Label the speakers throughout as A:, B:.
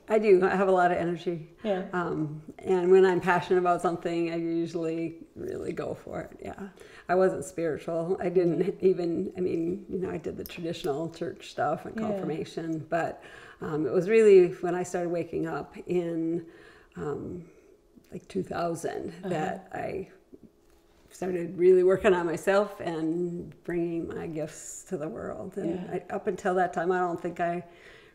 A: I do. I have a lot of energy.
B: Yeah.
A: And when I'm passionate about something, I usually really go for it. Yeah. I wasn't spiritual. I didn't even, I mean, you know, I did the traditional church stuff and confirmation, but it was really when I started waking up in like 2000 that I started really working on myself and bringing my gifts to the world. And up until that time, I don't think I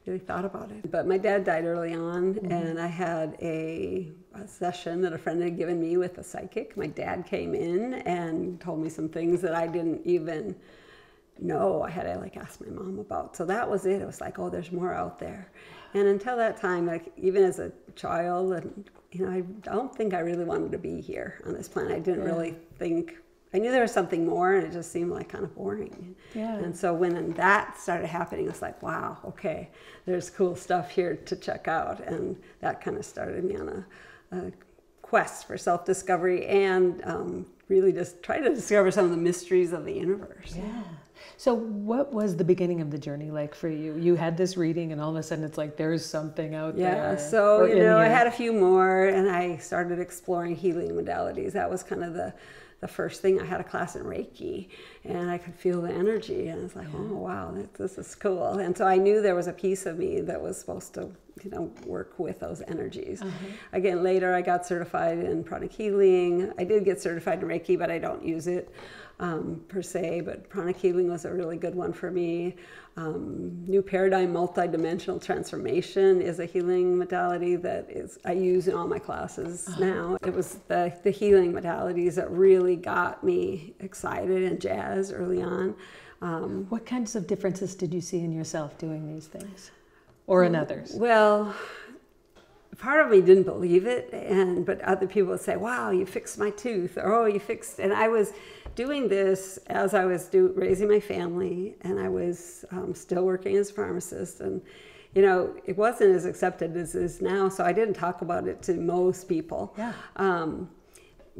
A: really thought about it. But my dad died early on, and I had a session that a friend had given me with a psychic. My dad came in and told me some things that I didn't even know. I had to like ask my mom about. So that was it. It was like, oh, there's more out there. And until that time, like even as a child, and you know, I don't think I really wanted to be here on this planet. I didn't really think. I knew there was something more, and it just seemed like kind of boring. Yeah. And so when that started happening, it was like, wow, okay, there's cool stuff here to check out. And that kind of started me on a quest for self-discovery and really just try to discover some of the mysteries of the universe.
B: Yeah. So what was the beginning of the journey like for you? You had this reading, and all of a sudden it's like there's something out there.
A: Yeah, so you know, I had a few more, and I started exploring healing modalities. That was kind of the first thing. I had a class in Reiki, and I could feel the energy, and I was like, oh wow, this is cool. And so I knew there was a piece of me that was supposed to, you know, work with those energies. Again, later I got certified in pranic healing. I did get certified in Reiki, but I don't use it per se, but pranic healing was a really good one for me. New paradigm multidimensional transformation is a healing modality that I use in all my classes now. It was the healing modalities that really got me excited and jazzed early on.
B: What kinds of differences did you see in yourself doing these things, or in others?
A: Well, part of me didn't believe it, but other people would say, wow, you fixed my tooth, or oh, you fixed, and I was doing this as I was raising my family, and I was still working as a pharmacist, and you know, it wasn't as accepted as it is now, so I didn't talk about it to most people. Yeah.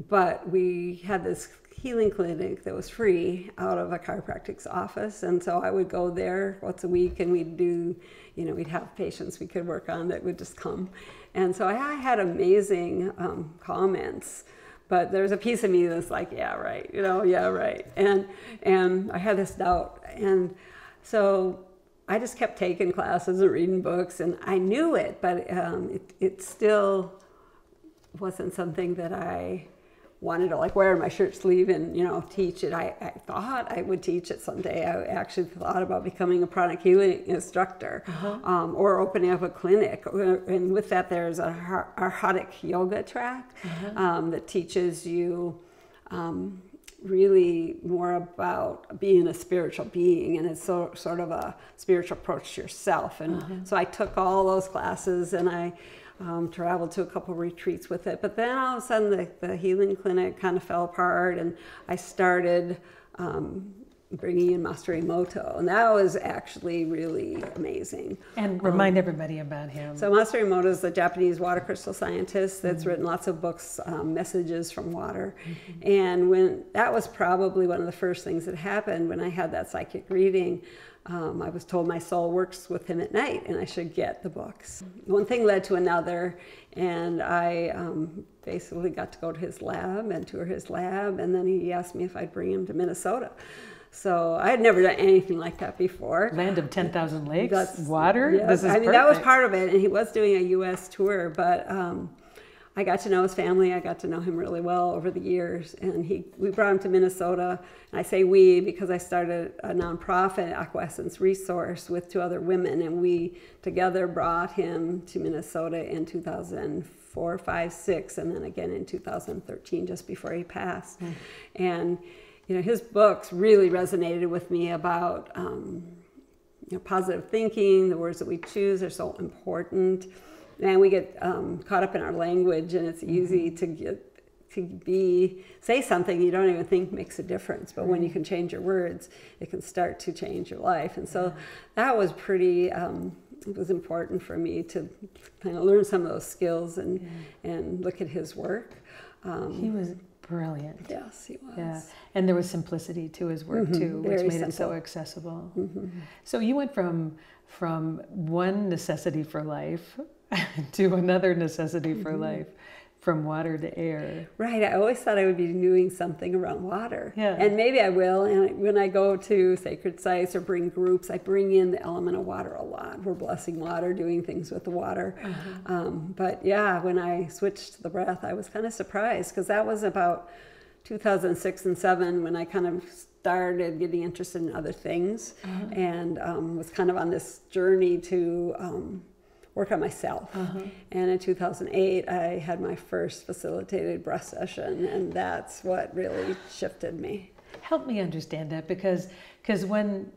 A: But we had this healing clinic that was free out of a chiropractic's office, and so I would go there once a week, and we'd do, you know, we'd have patients we could work on that would just come. And so I had amazing comments, but there's a piece of me that's like, yeah, right, you know, yeah, right. And I had this doubt. And so I just kept taking classes and reading books, and I knew it, but it still wasn't something that I wanted to like wear in my shirt sleeve and, you know, teach it. I thought I would teach it someday. I actually thought about becoming a pranic healing instructor or opening up a clinic. And with that, there's a Arhatic yoga track that teaches you really more about being a spiritual being, and it's sort of a spiritual approach to yourself. And so I took all those classes, and I traveled to a couple retreats with it. But then all of a sudden the healing clinic kind of fell apart, and I started bringing in Master Emoto, and that was actually really amazing.
B: And remind everybody about him.
A: So Master Emoto is a Japanese water crystal scientist that's written lots of books, messages from water. And that was probably one of the first things that happened when I had that psychic reading. I was told my soul works with him at night, and I should get the books. One thing led to another, and I basically got to go to his lab and tour his lab, and then he asked me if I'd bring him to Minnesota. So I had never done anything like that before.
B: Land of 10,000 lakes, water.
A: Yes,
B: this is
A: perfect. That was part of it, and he was doing a U.S. tour, but I got to know his family. I got to know him really well over the years, and we brought him to Minnesota. And I say we because I started a nonprofit, Aquessence Resource, with 2 other women, and we together brought him to Minnesota in 2004, 5, 6, and then again in 2013, just before he passed. And you know, his books really resonated with me about you know, positive thinking. The words that we choose are so important. And we get caught up in our language, and it's easy to say something you don't even think makes a difference. But when you can change your words, it can start to change your life. And so that was pretty, it was important for me to kind of learn some of those skills and look at his work.
B: He was brilliant.
A: Yes, he was.
B: Yeah. And there was simplicity to his work too, which made it so accessible. So you went from one necessity for life, to another necessity for life, from water to air.
A: Right. I always thought I would be doing something around water.
B: Yeah.
A: And maybe I will. And when I go to sacred sites or bring groups, I bring in the element of water a lot. We're blessing water, doing things with the water. But yeah, when I switched to the breath, I was kind of surprised, because that was about 2006 and 2007 when I kind of started getting interested in other things, and was kind of on this journey to work on myself. And in 2008, I had my first facilitated breath session, and that's what really shifted me.
B: Help me understand that, because when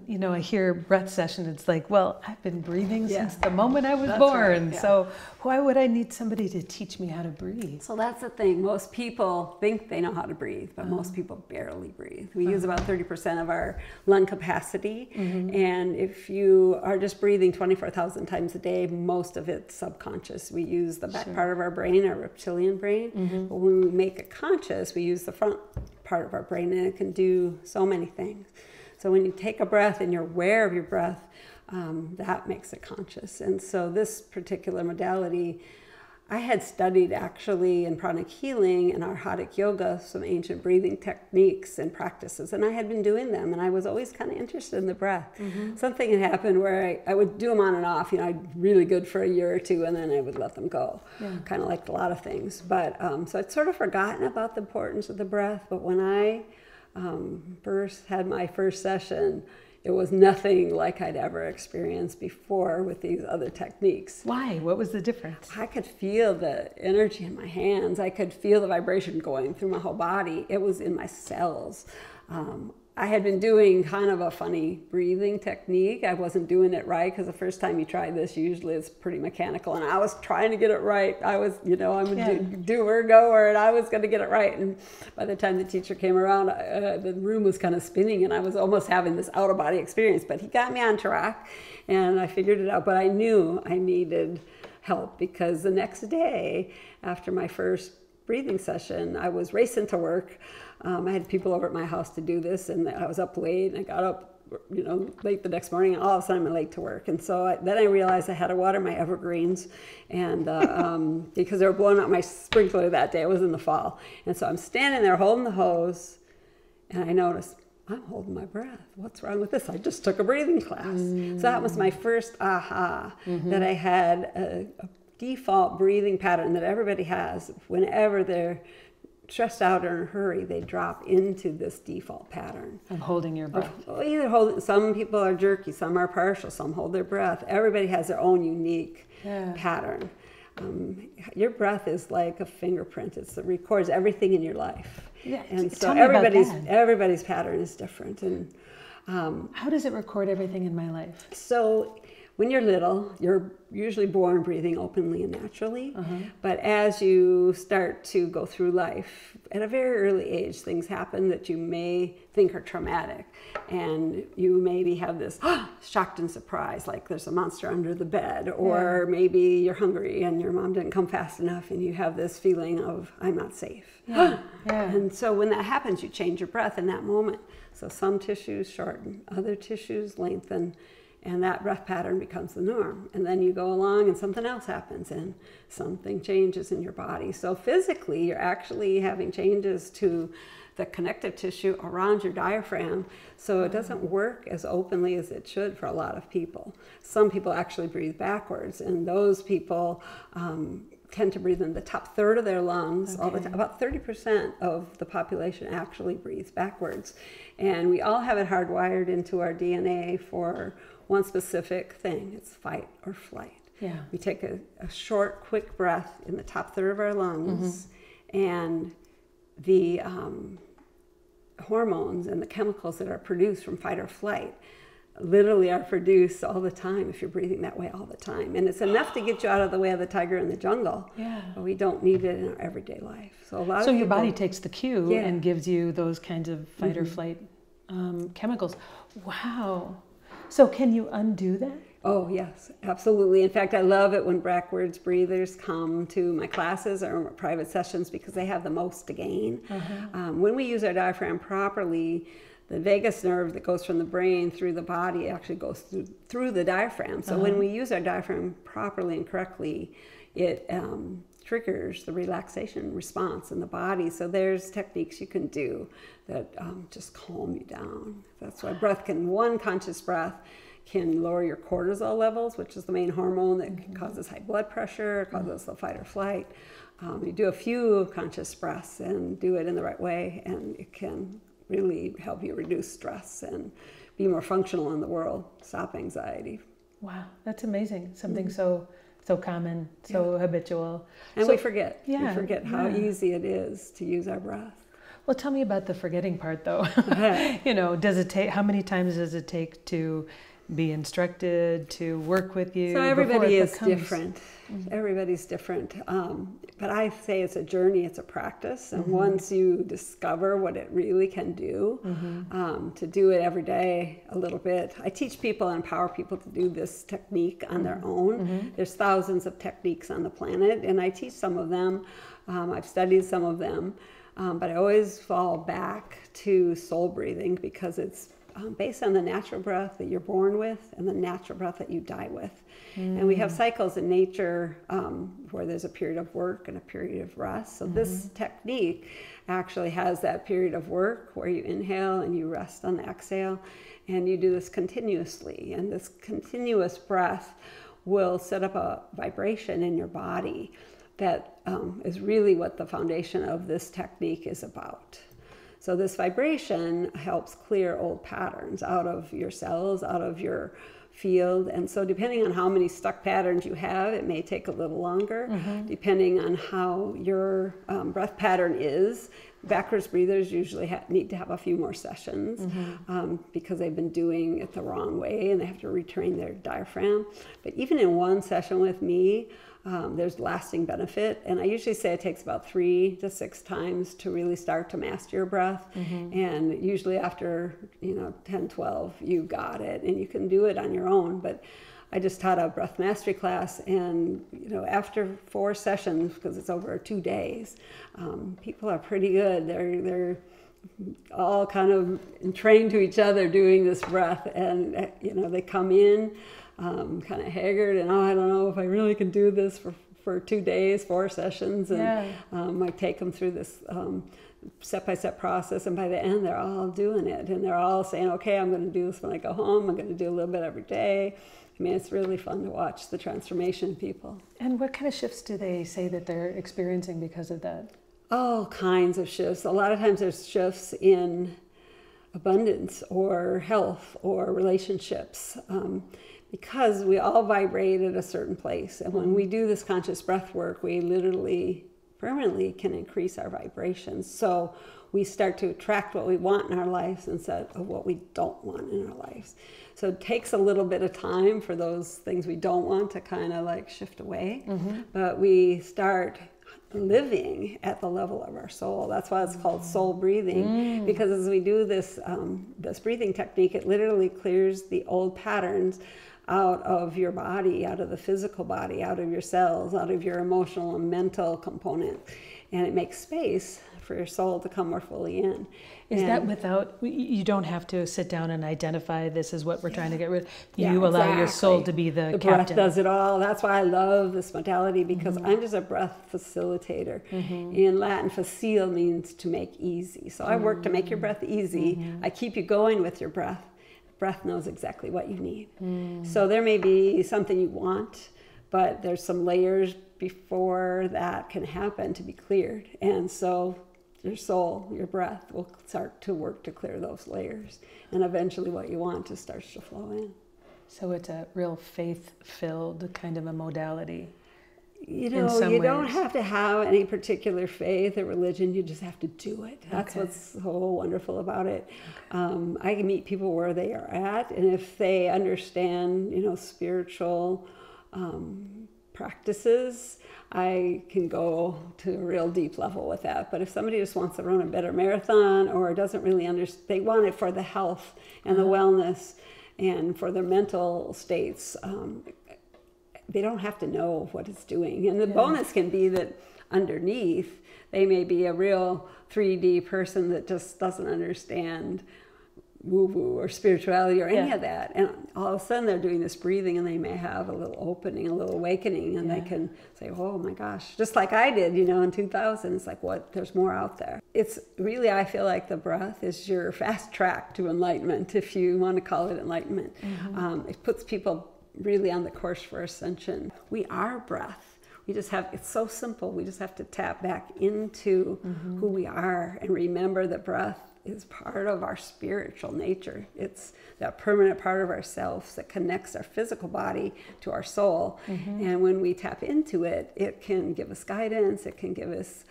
B: you know, I hear breath session, it's like, well, I've been breathing since the moment I was born. Right, so why would I need somebody to teach me how to breathe?
A: So that's the thing. Most people think they know how to breathe, but most people barely breathe. We use about 30% of our lung capacity. And if you are just breathing 24,000 times a day, most of it's subconscious. We use the back part of our brain, our reptilian brain. But when we make it conscious, we use the front part of our brain, and it can do so many things. So when you take a breath and you're aware of your breath, that makes it conscious. And so this particular modality, I had studied actually in pranic healing and arhatic yoga, some ancient breathing techniques and practices, and I had been doing them, and I was always kind of interested in the breath. Something had happened where I would do them on and off, you know, I'd really good for a year or two, and then I would let them go. Kind of like a lot of things. But so I'd sort of forgotten about the importance of the breath, but when I first had my first session, it was nothing like I'd ever experienced before with these other techniques.
B: Why? What was the difference?
A: I could feel the energy in my hands. I could feel the vibration going through my whole body. It was in my cells. I had been doing kind of a funny breathing technique. I wasn't doing it right, because the first time you try this, usually it's pretty mechanical, and I was trying to get it right. I was, you know, I'm a doer, goer, and I was going to get it right. And by the time the teacher came around, the room was kind of spinning, and I was almost having this out-of-body experience. But he got me on track, and I figured it out. But I knew I needed help, because the next day, after my first breathing session, I was racing to work. I had people over at my house to do this, and I was up late, and I got up, you know, late the next morning, and all of a sudden I'm late to work. And so then I realized I had to water my evergreens, and because they were blowing out my sprinkler that day. It was in the fall. And so I'm standing there holding the hose, and I noticed, I'm holding my breath. What's wrong with this? I just took a breathing class. So that was my first aha, that I had a default breathing pattern that everybody has. Whenever they're stressed out or in a hurry, they drop into this default pattern
B: of holding your breath.
A: Either hold, some people are jerky, some are partial, some hold their breath. Everybody has their own unique pattern. Your breath is like a fingerprint. It records everything in your life. And so everybody's pattern is different. And
B: how does it record everything in my life?
A: So when you're little, you're usually born breathing openly and naturally. But as you start to go through life, at a very early age, things happen that you may think are traumatic. And you maybe have this shocked and surprised, like there's a monster under the bed, or maybe you're hungry and your mom didn't come fast enough, and you have this feeling of, I'm not safe. And so when that happens, you change your breath in that moment. So some tissues shorten, other tissues lengthen, and that breath pattern becomes the norm. And then you go along and something else happens, and something changes in your body. So physically, you're actually having changes to the connective tissue around your diaphragm. So it doesn't work as openly as it should for a lot of people. Some people actually breathe backwards, and those people tend to breathe in the top third of their lungs. All the time. About 30% of the population actually breathes backwards. And we all have it hardwired into our DNA for one specific thing. It's fight or flight. We take a short, quick breath in the top third of our lungs, and the hormones and the chemicals that are produced from fight or flight literally are produced all the time if you're breathing that way all the time. And it's enough to get you out of the way of the tiger in the jungle, but we don't need it in our everyday life. So
B: your body takes the cue and gives you those kinds of fight or flight chemicals. Wow. So can you undo that?
A: Oh, yes, absolutely. In fact, I love it when backwards breathers come to my classes or private sessions, because they have the most to gain. When we use our diaphragm properly, the vagus nerve that goes from the brain through the body actually goes through the diaphragm. So when we use our diaphragm properly and correctly, it triggers the relaxation response in the body. So there's techniques you can do that just calm you down. That's why one conscious breath can lower your cortisol levels, which is the main hormone that causes high blood pressure, causes the fight or flight. You do a few conscious breaths and do it in the right way, and it can really help you reduce stress and be more functional in the world, stop anxiety.
B: Wow, that's amazing. Something so common, so habitual.
A: And we forget. We forget how easy it is to use our breath.
B: Well, tell me about the forgetting part, though. Does it take, how many times does it take to be instructed, to work with you?
A: So everybody is different. Everybody's different. But I say it's a journey, it's a practice. And once you discover what it really can do, to do it every day a little bit. I teach people and empower people to do this technique on their own. There's thousands of techniques on the planet, and I teach some of them. I've studied some of them. But I always fall back to soul breathing because it's based on the natural breath that you're born with and the natural breath that you die with. And we have cycles in nature where there's a period of work and a period of rest. So this technique actually has that period of work where you inhale and you rest on the exhale, and you do this continuously. And this continuous breath will set up a vibration in your body that is really what the foundation of this technique is about. So this vibration helps clear old patterns out of your cells, out of your field. And so depending on how many stuck patterns you have, it may take a little longer. Depending on how your breath pattern is, backwards breathers usually need to have a few more sessions because they've been doing it the wrong way and they have to retrain their diaphragm. But even in one session with me, there's lasting benefit. And I usually say it takes about 3 to 6 times to really start to master your breath. And usually after 10, 12, you got it and you can do it on your own. But I just taught a breath mastery class, and after 4 sessions, because it's over 2 days, people are pretty good. They're all kind of trained to each other doing this breath, and they come in kind of haggard and I don't know if I really can do this for 2 days, 4 sessions, and I take them through this step-by-step process, and by the end they're all doing it, and they're all saying, okay, I'm going to do this when I go home, I'm going to do a little bit every day. I mean, it's really fun to watch the transformation in people.
B: And what kind of shifts do they say that they're experiencing because of that? All
A: kinds of shifts. A lot of times there's shifts in abundance or health or relationships. Because we all vibrate at a certain place. And when we do this conscious breath work, we literally permanently can increase our vibrations. So we start to attract what we want in our lives instead of what we don't want in our lives. So it takes a little bit of time for those things we don't want to kind of like shift away. But we start living at the level of our soul. That's why it's called soul breathing, because as we do this breathing technique, it literally clears the old patterns out of your body, out of the physical body, out of your cells, out of your emotional and mental component. And it makes space for your soul to come more fully in.
B: Is that without, you don't have to sit down and identify this is what we're trying to get rid of. You allow your soul to be the captain.
A: Breath does it all. That's why I love this modality, because I'm just a breath facilitator. In Latin, facile means to make easy. So I work to make your breath easy. I keep you going with your breath. Breath knows exactly what you need. So there may be something you want, but there's some layers before that can happen to be cleared. And so your soul, your breath will start to work to clear those layers. And eventually what you want just starts to flow in.
B: So it's a real faith-filled kind of a modality.
A: You don't have to have any particular faith or religion. You just have to do it. That's what's so wonderful about it. I can meet people where they are at, and if they understand, spiritual practices, I can go to a real deep level with that. But if somebody just wants to run a better marathon or doesn't really understand, they want it for the health and the wellness and for their mental states, they don't have to know what it's doing. And the bonus can be that underneath, they may be a real 3D person that just doesn't understand woo-woo or spirituality or any of that. And all of a sudden they're doing this breathing and they may have a little opening, a little awakening, and they can say, oh my gosh, just like I did, in 2000. It's like, what? There's more out there. It's really, I feel like the breath is your fast track to enlightenment, if you want to call it enlightenment. It puts people really on the course for ascension. We are breath. We just have, it's so simple. We just have to tap back into who we are and remember that breath is part of our spiritual nature. It's that permanent part of ourselves that connects our physical body to our soul. And when we tap into it, it can give us guidance. It can give us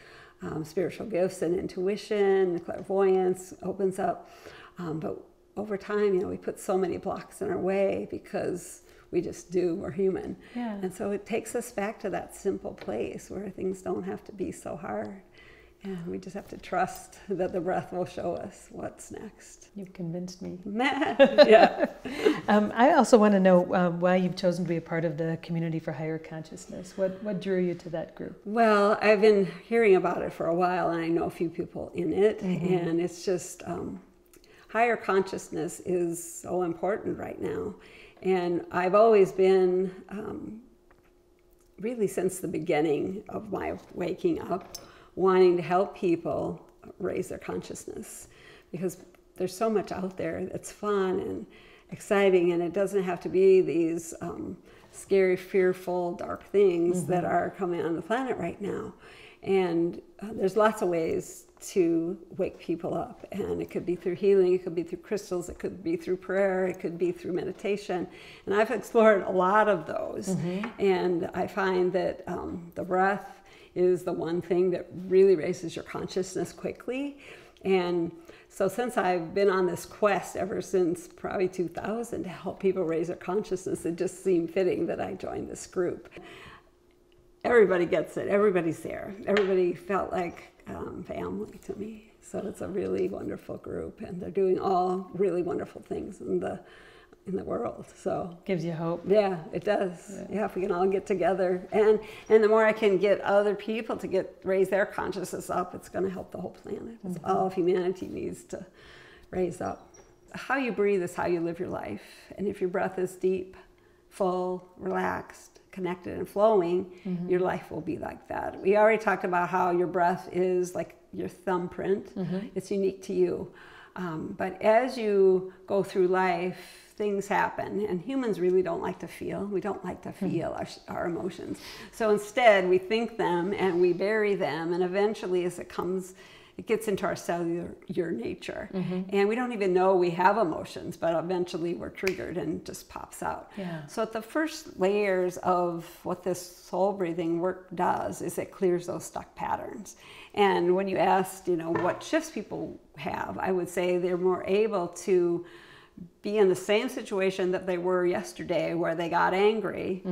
A: spiritual gifts and intuition, clairvoyance opens up. But over time, we put so many blocks in our way because we just do, we're human. And so it takes us back to that simple place where things don't have to be so hard. And we just have to trust that the breath will show us what's next.
B: You've convinced me.
A: Yeah.
B: I also want to know why you've chosen to be a part of the Community for Higher Consciousness. What drew you to that group?
A: Well, I've been hearing about it for a while, and I know a few people in it. And it's just, higher consciousness is so important right now. And I've always been, really since the beginning of my waking up, wanting to help people raise their consciousness, because there's so much out there that's fun and exciting, and it doesn't have to be these scary, fearful, dark things that are coming on the planet right now. And there's lots of ways to wake people up, and it could be through healing, it could be through crystals, it could be through prayer, it could be through meditation, and I've explored a lot of those. And I find that the breath is the one thing that really raises your consciousness quickly. And so since I've been on this quest ever since probably 2000 to help people raise their consciousness, it just seemed fitting that I joined this group. Everybody gets it. Everybody's there. Everybody felt like family to me. So it's a really wonderful group, and they're doing all really wonderful things in the world. So
B: gives you hope.
A: Yeah, it does. Yeah, if we can all get together, and the more I can get other people to raise their consciousness up, it's going to help the whole planet. It's all humanity needs to raise up. How you breathe is how you live your life, and if your breath is deep, full, relaxed, connected, and flowing, your life will be like that. We already talked about how your breath is like your thumbprint. It's unique to you. But as you go through life, things happen, and humans really don't like to feel. We don't like to feel our emotions. So instead, we think them and we bury them, and eventually as it gets into our cellular nature. And we don't even know we have emotions, but eventually we're triggered and it just pops out. So at the first layers of what this soul breathing work does is it clears those stuck patterns. And when you asked, what shifts people have, I would say they're more able to be in the same situation that they were yesterday, where they got angry,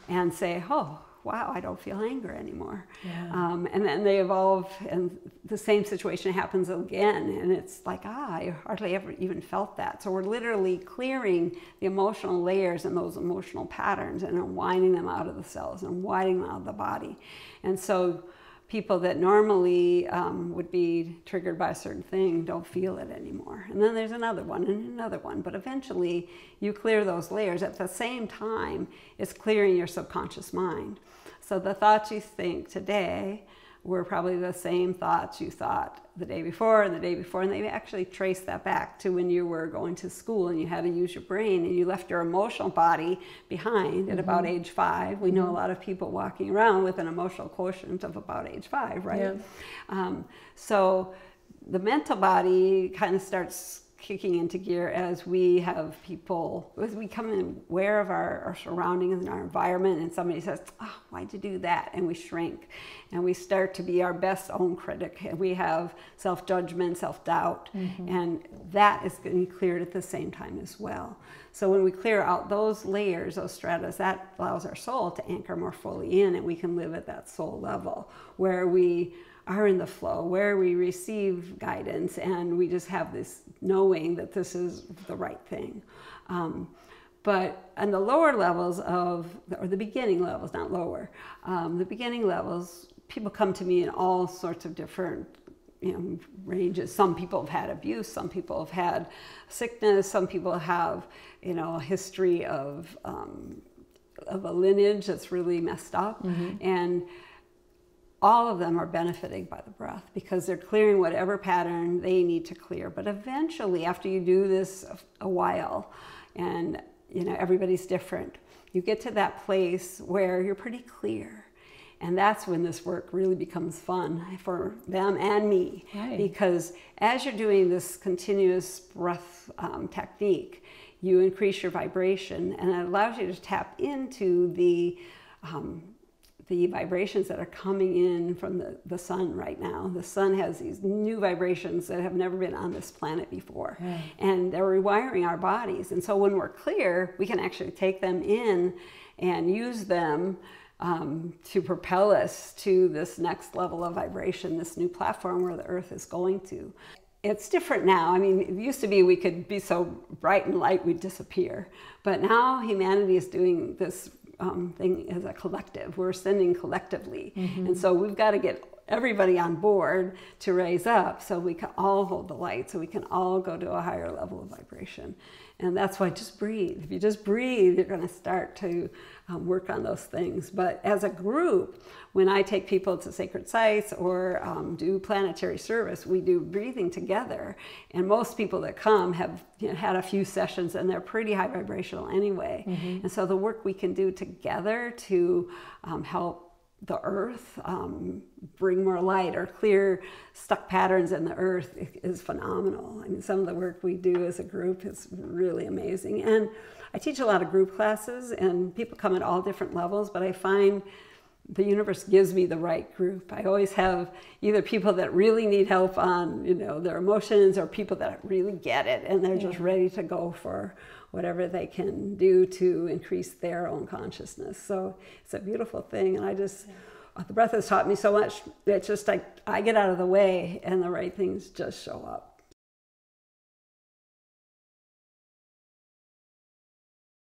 A: and say, oh, wow, I don't feel anger anymore. And then they evolve, and the same situation happens again, and it's like, I hardly ever even felt that. So we're literally clearing the emotional layers and those emotional patterns and unwinding them out of the cells and unwinding them out of the body. And so people that normally would be triggered by a certain thing don't feel it anymore. And then there's another one and another one. But eventually you clear those layers. At the same time, it's clearing your subconscious mind. So the thoughts you think today were probably the same thoughts you thought the day before and the day before, and they actually trace that back to when you were going to school and you had to use your brain and you left your emotional body behind at about age 5. We know a lot of people walking around with an emotional quotient of about age 5, right? So the mental body kind of starts kicking into gear as we have people, as we come aware of our surroundings and our environment, and somebody says, oh, why'd you do that? And we shrink, and we start to be our best own critic, and we have self-judgment, self-doubt, and that is getting cleared at the same time as well. So when we clear out those layers, those stratas, that allows our soul to anchor more fully in, and we can live at that soul level where we are in the flow, where we receive guidance, and we just have this knowing that this is the right thing. But on the lower levels or the beginning levels, not lower, the beginning levels, people come to me in all sorts of different ranges. Some people have had abuse, some people have had sickness, some people have, a history of a lineage that's really messed up. And all of them are benefiting by the breath because they're clearing whatever pattern they need to clear. But eventually, after you do this a while, and everybody's different, you get to that place where you're pretty clear. And that's when this work really becomes fun for them and me.
B: Right.
A: Because as you're doing this continuous breath technique, you increase your vibration, and it allows you to tap into the vibrations that are coming in from the sun right now. The sun has these new vibrations that have never been on this planet before. Yeah. And they're rewiring our bodies. And so when we're clear, we can actually take them in and use them to propel us to this next level of vibration, this new platform where the earth is going to. It's different now. I mean, it used to be we could be so bright and light we'd disappear. But now humanity is doing this thing as a collective. We're ascending collectively. And so we've got to get everybody on board to raise up so we can all hold the light, so we can all go to a higher level of vibration. And that's why just breathe. If you just breathe, you're going to start to work on those things. But as a group, when I take people to sacred sites or do planetary service, we do breathing together. And most people that come have had a few sessions, and they're pretty high vibrational anyway. And so the work we can do together to help the earth bring more light or clear stuck patterns in the earth is phenomenal. I mean, some of the work we do as a group is really amazing. And I teach a lot of group classes, and people come at all different levels, but I find the universe gives me the right group. I always have either people that really need help on, their emotions, or people that really get it and they're just ready to go for whatever they can do to increase their own consciousness. So it's a beautiful thing. And the breath has taught me so much. It's just like I get out of the way and the right things just show up.